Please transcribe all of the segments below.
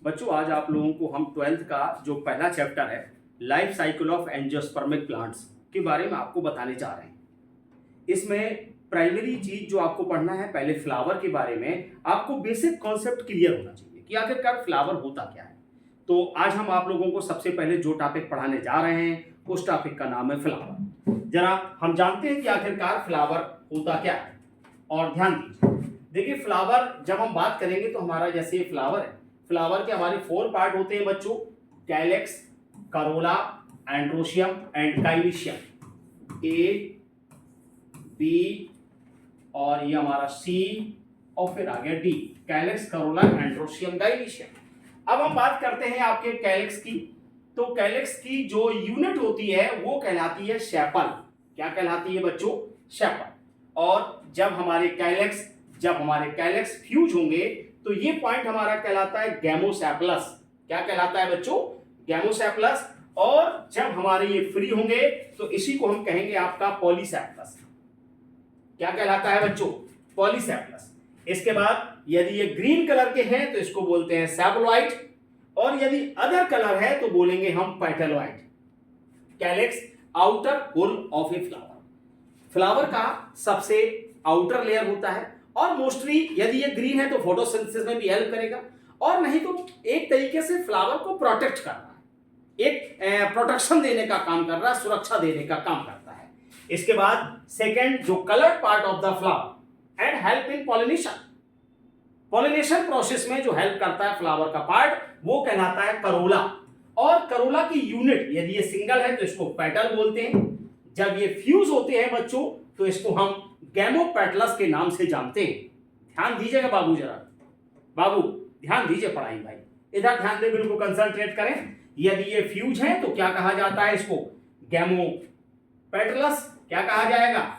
बच्चों आज आप लोगों को हम 12th का जो पहला चैप्टर है life cycle of angiospermic plants के बारे में आपको बताने जा रहे हैं। इसमें प्राइमरी चीज जो आपको पढ़ना है, पहले फ्लावर के बारे में आपको बेसिक कॉन्सेप्ट क्लियर होना चाहिए कि आखिरकार फ्लावर होता क्या है। तो आज हम आप लोगों को सबसे पहले जो टॉपिक पढ़ाने जा रहे हैं उस टॉपिक का नाम है फ्लावर। जरा हम जानते हैं कि आखिरकार फ्लावर होता क्या है और ध्यान दीजिए। देखिए फ्लावर जब हम बात करेंगे तो हमारा जैसे ये फ्लावर है, फ्लावर के हमारे 4 पार्ट होते हैं बच्चों, calyx, corolla, androecium and gynoecium. A, B और ये हमारा सी और फिर आ गया D, calyx, corolla, androecium, gynoecium. अब हम बात करते हैं आपके कैलेक्स की। तो कैलेक्स की जो यूनिट होती है वो कहलाती है सेपल। क्या कहलाती है बच्चों? सेपल। और जब हमारे कैलेक्स फ्यूज होंगे तो ये पॉइंट हमारा कहलाता है गैमोसेप्लस। क्या कहलाता है बच्चों? गैमोसेप्लस। और जब हमारे ये फ्री होंगे तो इसी को हम कहेंगे आपका पॉलीसेप्लस। क्या कहलाता है बच्चों? पॉलीसेप्लस। इसके बाद यदि ये ग्रीन कलर के हैं तो इसको बोलते हैं सेपलोइड, और यदि अदर कलर है तो बोलेंगे हम petaloid. Calyx outer whorl of a flower. Flower का सबसे आउटर लेयर होता है और मोस्टली यदि ये ग्रीन है तो फोटोसिंथेसिस में भी हेल्प करेगा, और नहीं तो एक तरीके से फ्लावर को प्रोटेक्ट कर रहा है, एक प्रोटेक्शन देने का काम कर रहा है, सुरक्षा देने का काम करता है। इसके बाद सेकेंड जो coloured part of the flower and help in pollination process में जो हेल्प करता है फ्लावर का पार्ट वो कहलाता है करोला। और करोला की यूनिट यदि ये सिंगल है तो इसको पेटल बोलते हैं, जब ये फ्यूज होते हैं बच्चों तो इसको हम गैमोपेटलस के नाम से जानते हैं। ध्यान दीजिएगा बाबू, जरा बाबू ध्यान दीजिए पढ़ाई भाई, इधर ध्यान दे, बिल्कुल कंसंट्रेट करें। यदि ये फ्यूज है तो क्या कहा जाता है इसको? गैमोपेटलस। क्या कहा जाएगा?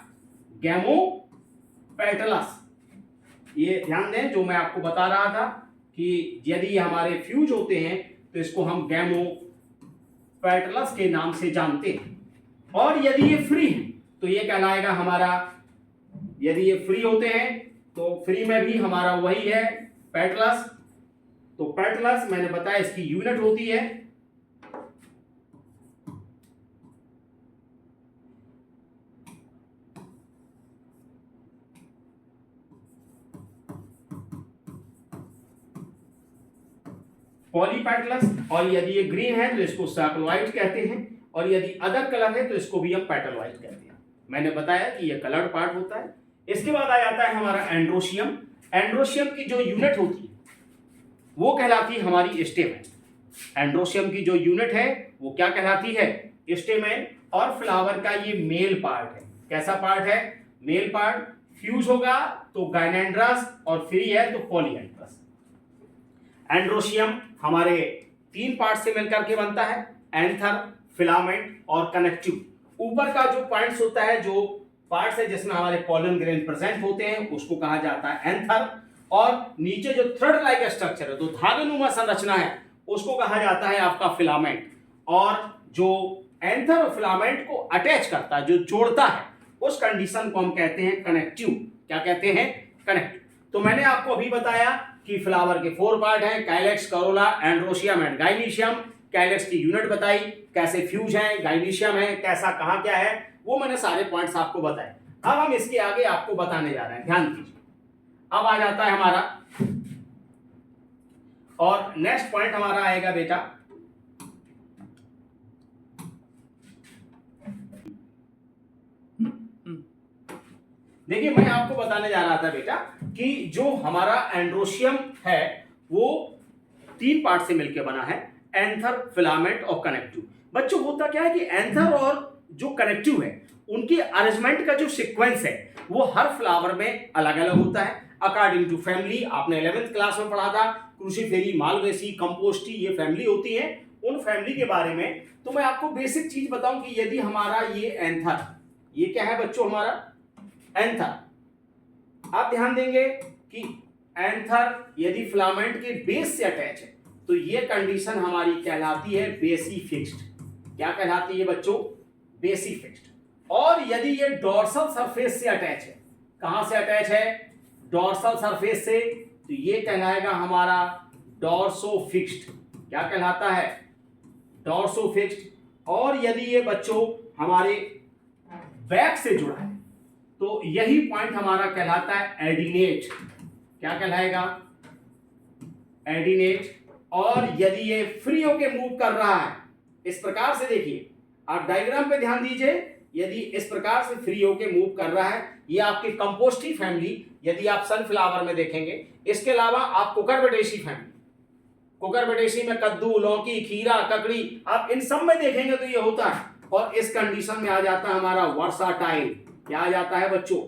गैमोपेटलस। ये ध्यान दें जो मैं आपको बता रहा था कि यदि हमारे फ्यूज होते हैं तो इसको हम गैमोपेटलस के नाम से जानते हैं। और यदि ये फ्री है तो ये कहलाएगा हमारा, यदि ये फ्री होते हैं तो फ्री में भी हमारा वही है पेटलस। तो पेटलस मैंने बताया इसकी यूनिट होती है पॉलीपेटलस, और यदि ये ग्रीन है तो इसको सैपलोइड कहते हैं, और यदि अदर कलर है तो इसको भी हम पेटलोइड कहते हैं। मैंने बताया कि ये कलर्ड पार्ट होता है। इसके बाद आ जाता है हमारा एंड्रोशियम। एंड्रोशियम की जो यूनिट होती है वो कहलाती है हमारी स्टेमेन। एंड्रोशियम की जो यूनिट है वो क्या कहलाती है? स्टेमेन। और फ्लावर का ये मेल पार्ट है। कैसा पार्ट है? Male part. फ्यूज होगा तो गाइनेंड्रस और फ्री है तो पॉलीएंड्रस। एंड्रोशियम हमारे 3 पार्ट से मिलकर के बनता है, एंथर, फिलामेंट और कनेक्टिव। ऊपर का जो पॉइंट्स होता है, जो पार्ट्स है जिसमें हमारे पॉलन ग्रेन प्रेजेंट होते हैं उसको कहा जाता है एंथर, और नीचे जो थ्रेड लाइक स्ट्रक्चर है, तो धागानुमा संरचना है, उसको कहा जाता है आपका फिलामेंट। और जो एंथर और फिलामेंट को अटैच करता है, जो जोड़ता है, उस कंडीशन को हम कहते हैं कनेक्टिव। क्या कहते हैं? कनेक्टिव। तो मैंने आपको अभी बताया कि फ्लावर के 4 पार्ट हैं, calyx, corolla, androecium and gynoecium. Calyx की यूनिट बताई, कैसे फ्यूज है, गाइनिशियम है, कैसा कहाँ क्या है, वो मैंने सारे पॉइंट्स आपको बताए। अब हम इसके आगे आपको बताने जा रहे हैं, ध्यान दीजिए। अब आ जाता है हमारा, और नेक्स्ट पॉइंट हमारा आएगा बेटा देखिए, मैं आपको बताने जा रहा था बेटा कि जो हमारा एंड्रोशियम है वो 3 पार्ट से मिलकर बना है, एंथर, फिलामेंट और कनेक्टिव। बच्चों होता क्या है कि एंथर और जो कनेक्टिव है उनकी अरेंजमेंट का जो सीक्वेंस है वो हर फ्लावर में अलग अलग होता है अकॉर्डिंग टू फैमिली। आपने 11th क्लास में पढ़ा था, क्रूसीफेरी, मालवेसी, कंपोस्टी, ये फैमिली होती है। उन फैमिली के बारे में तो मैं आपको बेसिक चीज बताऊं कि यदि हमारा ये एंथर, ये क्या है बच्चों? हमारा एंथर। आप ध्यान देंगे कि एंथर यदि फिलामेंट के बेस से अटैच है तो ये कंडीशन हमारी कहलाती है बेसी फिक्स्ड। क्या कहलाती है बच्चों? बेसी फिक्स्ड। और यदि ये डोर्सल सरफेस से अटैच है, कहां से अटैच है? डोर्सल सरफेस से, तो ये कहलाएगा हमारा डॉर्सोफिक्स्ड। क्या कहलाता है? डॉर्सोफिक्स्ड। और यदि ये बच्चों हमारे बैक से जुड़ा है तो यही पॉइंट हमारा कहलाता है एडिनेट। क्या कहलाएगा? एडिनेट। और यदि ये फ्री होके मूव कर रहा है, इस प्रकार से देखिए, आप डायग्राम पे ध्यान दीजिए, यदि इस प्रकार से फ्री होके मूव कर रहा है, ये आपकी कंपोस्टी फैमिली, यदि आप सनफ्लावर में देखेंगे। इसके अलावा आप कुकुरबिटेसी फैमिली, कुकुरबिटेसी में कद्दू, लौकी, खीरा, ककड़ी, आप इन सब में देखेंगे तो ये होता है। और इस कंडीशन में आ जाता है हमारा वर्साटाइल। क्या आ जाता है बच्चों?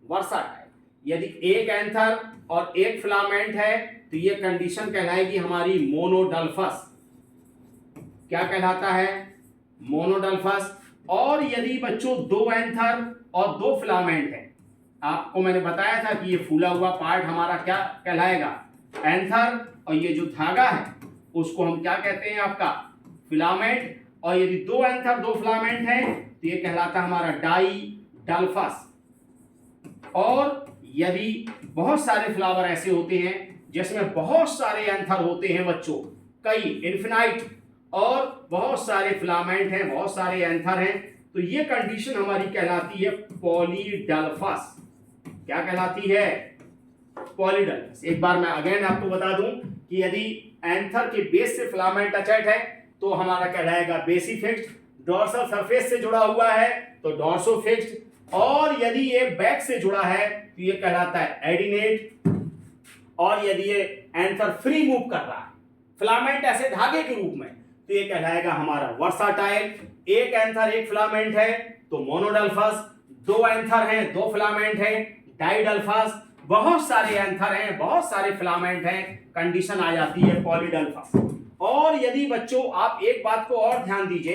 वर्साटाइल। यदि एक एंथर और एक फिलामेंट है तो ये कंडीशन कहलाएगी हमारी मोनोडल्फस। क्या कहलाता है? मोनोडल्फस। और यदि बच्चों दो एंथर और दो फिलामेंट है, आपको मैंने बताया था कि ये फूला हुआ पार्ट हमारा क्या कहलाएगा? एंथर। और ये जो धागा है उसको हम क्या कहते हैं? आपका फिलामेंट। और यदि दो एंथर दो फिलामेंट है तो ये कहलाता है हमारा डाइडल्फस। और यदि बहुत सारे फ्लावर ऐसे होते हैं जिसमें बहुत सारे एंथर होते हैं बच्चों, कई इन्फिनाइट, और बहुत सारे फिलामेंट हैं, बहुत सारे एंथर हैं, तो ये कंडीशन हमारी कहलाती है पॉलीडल्फस। क्या कहलाती है? पॉलीडल्फस। एक बार मैं अगेन आपको बता दूं कि यदि एंथर के बेस से फिलामेंट अटैच है तो हमारा कहलाएगा बेसिफिक्स्ड। डॉर्सल सरफेस से जुड़ा हुआ है तो डॉर्सोफिक्स्ड। और यदि ये बैक से जुड़ा है तो ये कहलाता है एडिनेट। और यदि ये एंथर फ्री मूव कर रहा है, फिलामेंट ऐसे धागे के रूप में, तो ये कहलाएगा हमारा वर्साटाइल। एक एंथर एक फिलामेंट है तो मोनोडल्फस। दो एंथर हैं दो फिलामेंट है डाइडल्फस। बहुत सारे एंथर हैं बहुत सारे फिलामेंट हैं, कंडीशन आ जाती है पॉलीडल्फस। और यदि बच्चों आप एक बात को और ध्यान दीजिए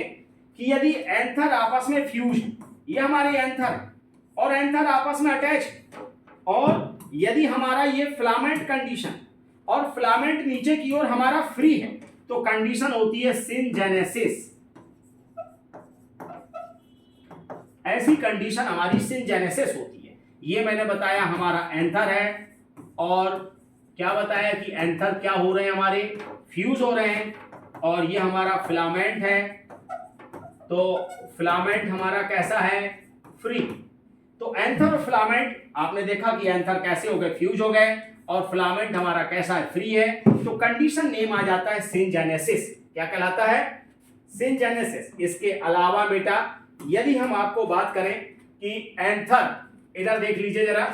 कि यदि एंथर आपस में फ्यूज, ये हमारे एंथर और एंथर आपस में अटैच, और यदि हमारा ये फिलामेंट कंडीशन और फिलामेंट नीचे की ओर हमारा फ्री है तो कंडीशन होती है सिनजेनेसिस। ऐसी कंडीशन हमारी सिनजेनेसिस होती है। ये मैंने बताया हमारा एंथर है, और क्या बताया कि एंथर क्या हो रहे हैं? हमारे फ्यूज हो रहे हैं। और ये हमारा फिलामेंट है, तो फिलामेंट हमारा कैसा है? फ्री। तो एंथर और फिलामेंट आपने देखा कि एंथर कैसे हो गए? फ्यूज हो गए। और फिलामेंट हमारा कैसा है? फ्री है। तो कंडीशन नेम आ जाता है सिनजेनेसिस। क्या कहलाता है? सिनजेनेसिस। इसके अलावा बेटा यदि हम आपको बात करें कि एंथर, इधर देख लीजिए जरा,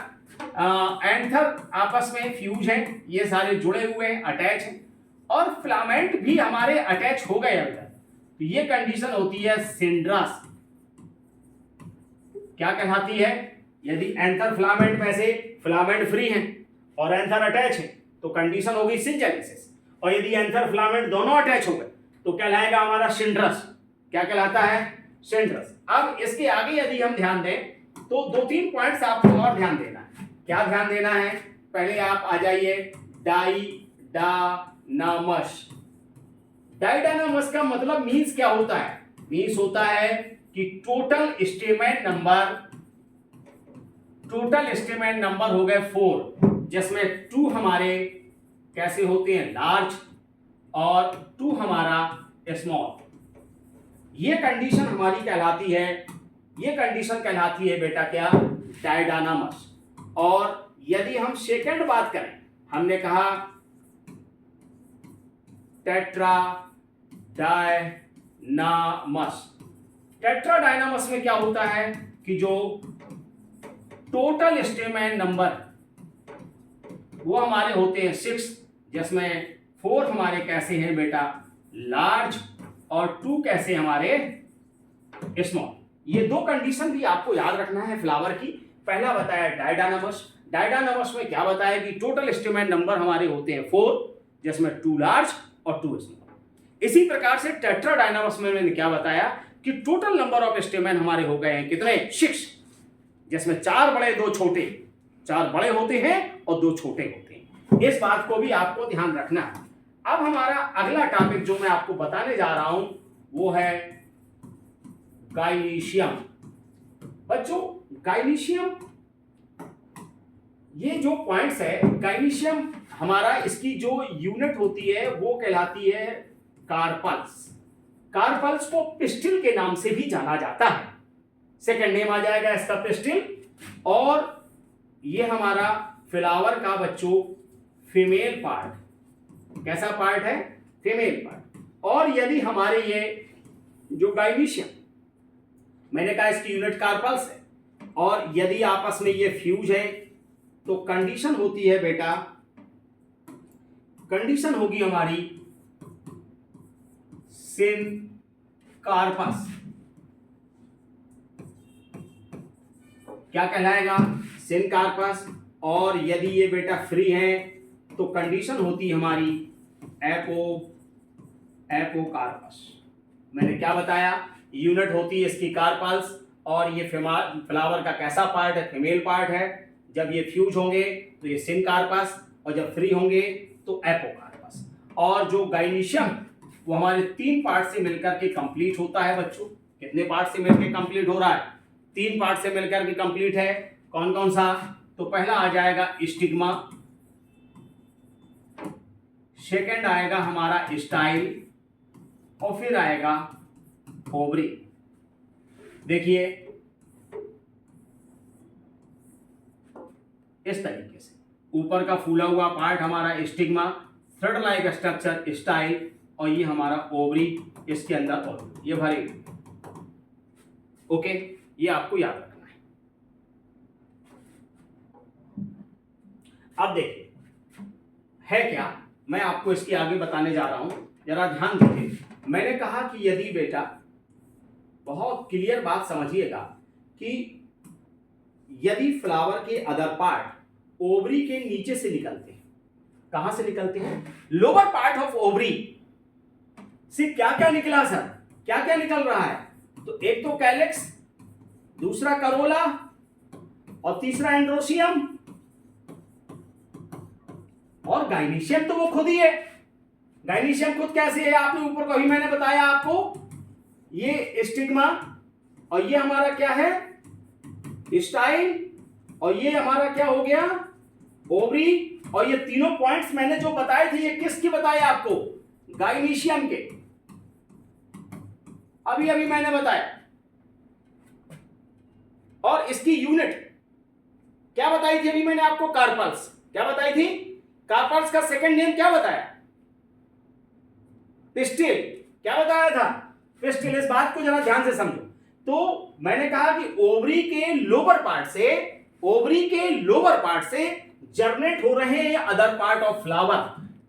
एंथर आपस में फ्यूज है, ये सारे जुड़े हुए हैं, अटैच हैं, और फिलामेंट भी हमारे अटैच हो गए अभी तक, तो ये कंडीशन होती है सिंड्रस। क्या कहलाती है? यदि एंथर फिलामेंट में से फिलामेंट फ्री हैं और एंथर अटैच है तो कंडीशन होगी सिनजेनेसिस। और यदि एंथर फिलामेंट दोनों अटैच हो गए तो कहलाएगा हमारा सिंड्रस। क्या कहलाता है? सिंड्रस। अब इसके आगे यदि हम ध्यान दें तो दो तीन पॉइंट्स आपको और ध्यान देना है। क्या ध्यान देना है? पहले आप आ जाइए डाइडानामस। डाइडानामस का मतलब मीन्स क्या होता है? मीन्स होता है कि टोटल स्टेमेन नंबर हो गए 4, जिसमें 2 हमारे कैसे होते हैं? लार्ज, और 2 हमारा स्मॉल। ये कंडीशन हमारी कहलाती है, ये कंडीशन कहलाती है बेटा क्या? डाइडानामस। और यदि हम सेकंड बात करें, हमने कहा टेट्राडायनामस। टेट्राडायनामस में क्या होता है कि जो टोटल स्टेमेन नंबर वो हमारे होते हैं 6, जिसमें 4 हमारे कैसे हैं बेटा? लार्ज, और 2 कैसे हमारे? स्मॉल। ये दो कंडीशन भी आपको याद रखना है फ्लावर की। पहला बताया डाइडानामस। डाइडानामस में क्या बताया कि टोटल स्टेमेन नंबर हमारे होते हैं 4, जिसमें 2 लार्ज और 2 स्मॉल। इसी प्रकार से टेट्राडायनामस में मैंने क्या बताया कि टोटल नंबर ऑफ स्टेमेन हमारे हो गए हैं कितने? 6, जिसमें 4 बड़े 2 छोटे, 4 बड़े होते हैं और 2 छोटे होते हैं। इस बात को भी आपको ध्यान रखना है। अब हमारा अगला टॉपिक जो मैं आपको बताने जा रहा हूं वो है गाइनीशियम। बच्चों गाइनीशियम ये जो पॉइंट्स है गाइनीशियम हमारा, इसकी जो यूनिट होती है वो कहलाती है कार्पल्स। कार्पल्स को पिस्टिल के नाम से भी जाना जाता है, सेकंड नेम आ जाएगा इसका पिस्टिल। और ये हमारा फ्लावर का बच्चों फीमेल पार्ट, कैसा पार्ट है? Female part. और यदि हमारे ये जो गाइनीशियम, मैंने कहा इसकी यूनिट कार्पल्स है, और यदि आपस में ये फ्यूज है तो कंडीशन होती है बेटा, कंडीशन होगी हमारी सिनकार्पस। क्या कहलाएगा? सिनकार्पस। और यदि ये बेटा फ्री है तो कंडीशन होती है हमारी एपोकार्पस। मैंने क्या बताया? यूनिट होती है इसकी कार्पल्स, और ये फ्लावर का कैसा पार्ट है? फीमेल पार्ट है। जब ये फ्यूज होंगे तो ये सिनकार्पस, और जब फ्री होंगे तो एपोकार्पस। और जो गाइनीशियम वो हमारे 3 पार्ट से मिलकर के कंप्लीट होता है बच्चों। कितने पार्ट से मिलकर कंप्लीट हो रहा है? 3 पार्ट से मिलकर के कंप्लीट है। कौन कौन सा? तो पहला आ जाएगा स्टिग्मा, सेकंड आएगा हमारा स्टाइल, और फिर आएगा ओवरी। देखिए इस तरीके से ऊपर का फूला हुआ पार्ट हमारा stigma, thread like structure style, और ये हमारा ओवरी, इसके अंदर ओवरी, ये भरे। ओके, ये आपको याद रखना है। अब देखिए है क्या, मैं आपको इसके आगे बताने जा रहा हूं, जरा ध्यान दीजिए। मैंने कहा कि यदि बेटा, बहुत क्लियर बात समझिएगा, कि यदि फ्लावर के अदर पार्ट ओवरी के नीचे से निकलते हैं, कहां से निकलते हैं? लोअर पार्ट ऑफ ओवरी से क्या क्या निकला सर? क्या क्या निकल रहा है? तो एक तो कैलेक्स, दूसरा करोला, और तीसरा एंड्रोसियम, और गाइनीशियम तो वो खुद ही है। गाइनीशियम खुद कैसे है? आपने ऊपर को ही मैंने बताया आपको, ये स्टिग्मा, और ये हमारा क्या है? स्टाइल, और ये हमारा क्या हो गया? ओवरी। और ये तीनों पॉइंट्स मैंने जो बताए थे, ये किसके बताए आपको? गाइनीशियम के। अभी अभी मैंने बताया। और इसकी यूनिट क्या बताई थी अभी मैंने आपको? कार्पल्स। क्या बताई थी? कार्पल्स का सेकंड नेम क्या बताया? पिस्टिल। क्या बताया था? पिस्टिल। इस बात को जरा ध्यान से समझो। तो मैंने कहा कि ओवरी के लोअर पार्ट से जर्नेट हो रहे हैं other part of flower.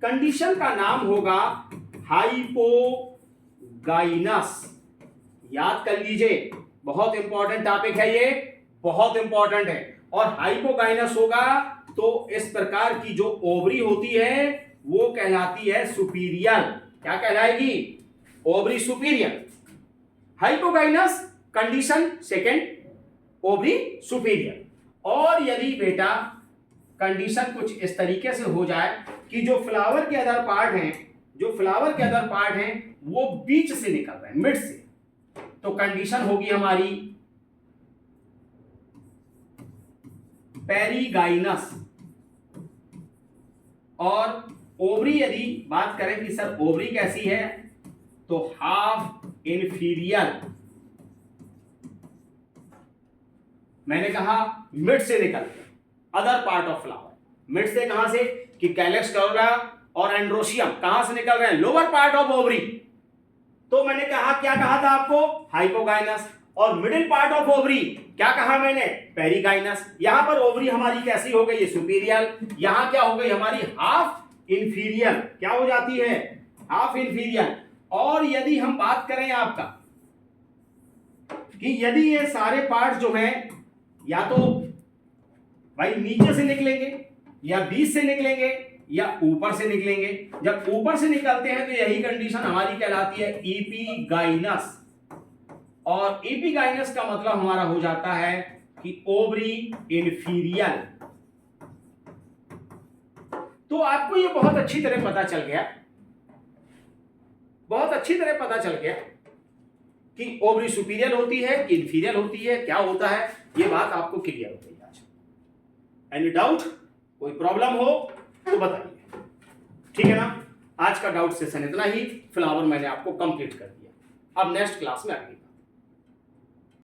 Condition का नाम होगा हाइपोगाइनस। याद कर लीजिए, बहुत इंपॉर्टेंट टॉपिक है ये, बहुत इंपॉर्टेंट है। और हाइपोगाइनस होगा तो इस प्रकार की जो ओवरी होती है वो कहलाती है सुपीरियर। क्या कहलाएगी? Ovary superior. Hypogynous condition second, ovary superior. और यदि बेटा कंडीशन कुछ इस तरीके से हो जाए कि जो फ्लावर के अदर पार्ट हैं वो बीच से निकल रहे हैं, मिड से, तो कंडीशन होगी हमारी पेरीगाइनस। और ओवरी यदि बात करें कि सर ओवरी कैसी है, तो हाफ इंफीरियर। मैंने कहा मिड से निकलते other part of flower. Mid से कहां से? कि कैलेक्स, करोला और एंड्रोसियम कहां से निकल रहे हैं? Lower part of ovary. तो मैंने कहा, क्या कहा था आपको? हाइपोगाइनस। और मिडिल पार्ट ऑफ ओवरी क्या कहा मैंने? पेरीगाइनस। यहां पर ओवरी हमारी कैसी हो गई? ये सुपीरियर। यहां क्या हो गई हमारी? Half inferior. क्या हो जाती है? Half inferior. और यदि हम बात करें आपका कि यदि ये सारे पार्ट जो हैं या तो भाई नीचे से निकलेंगे, या बीच से निकलेंगे, या ऊपर से निकलेंगे। जब ऊपर से निकलते हैं तो यही कंडीशन हमारी कहलाती है एपिगाइनस। और एपिगाइनस का मतलब हमारा हो जाता है कि ओवरी इंफीरियर। तो आपको ये बहुत अच्छी तरह पता चल गया, कि ओवरी सुपीरियर होती है कि इंफीरियर होती है, क्या होता है, ये बात आपको क्लियर हो गई आज। एनी डाउट, कोई प्रॉब्लम हो तो बताइए, ठीक है ना। आज का डाउट सेशन इतना ही, फ्लावर मैंने आपको कंप्लीट कर दिया। अब नेक्स्ट क्लास में आगे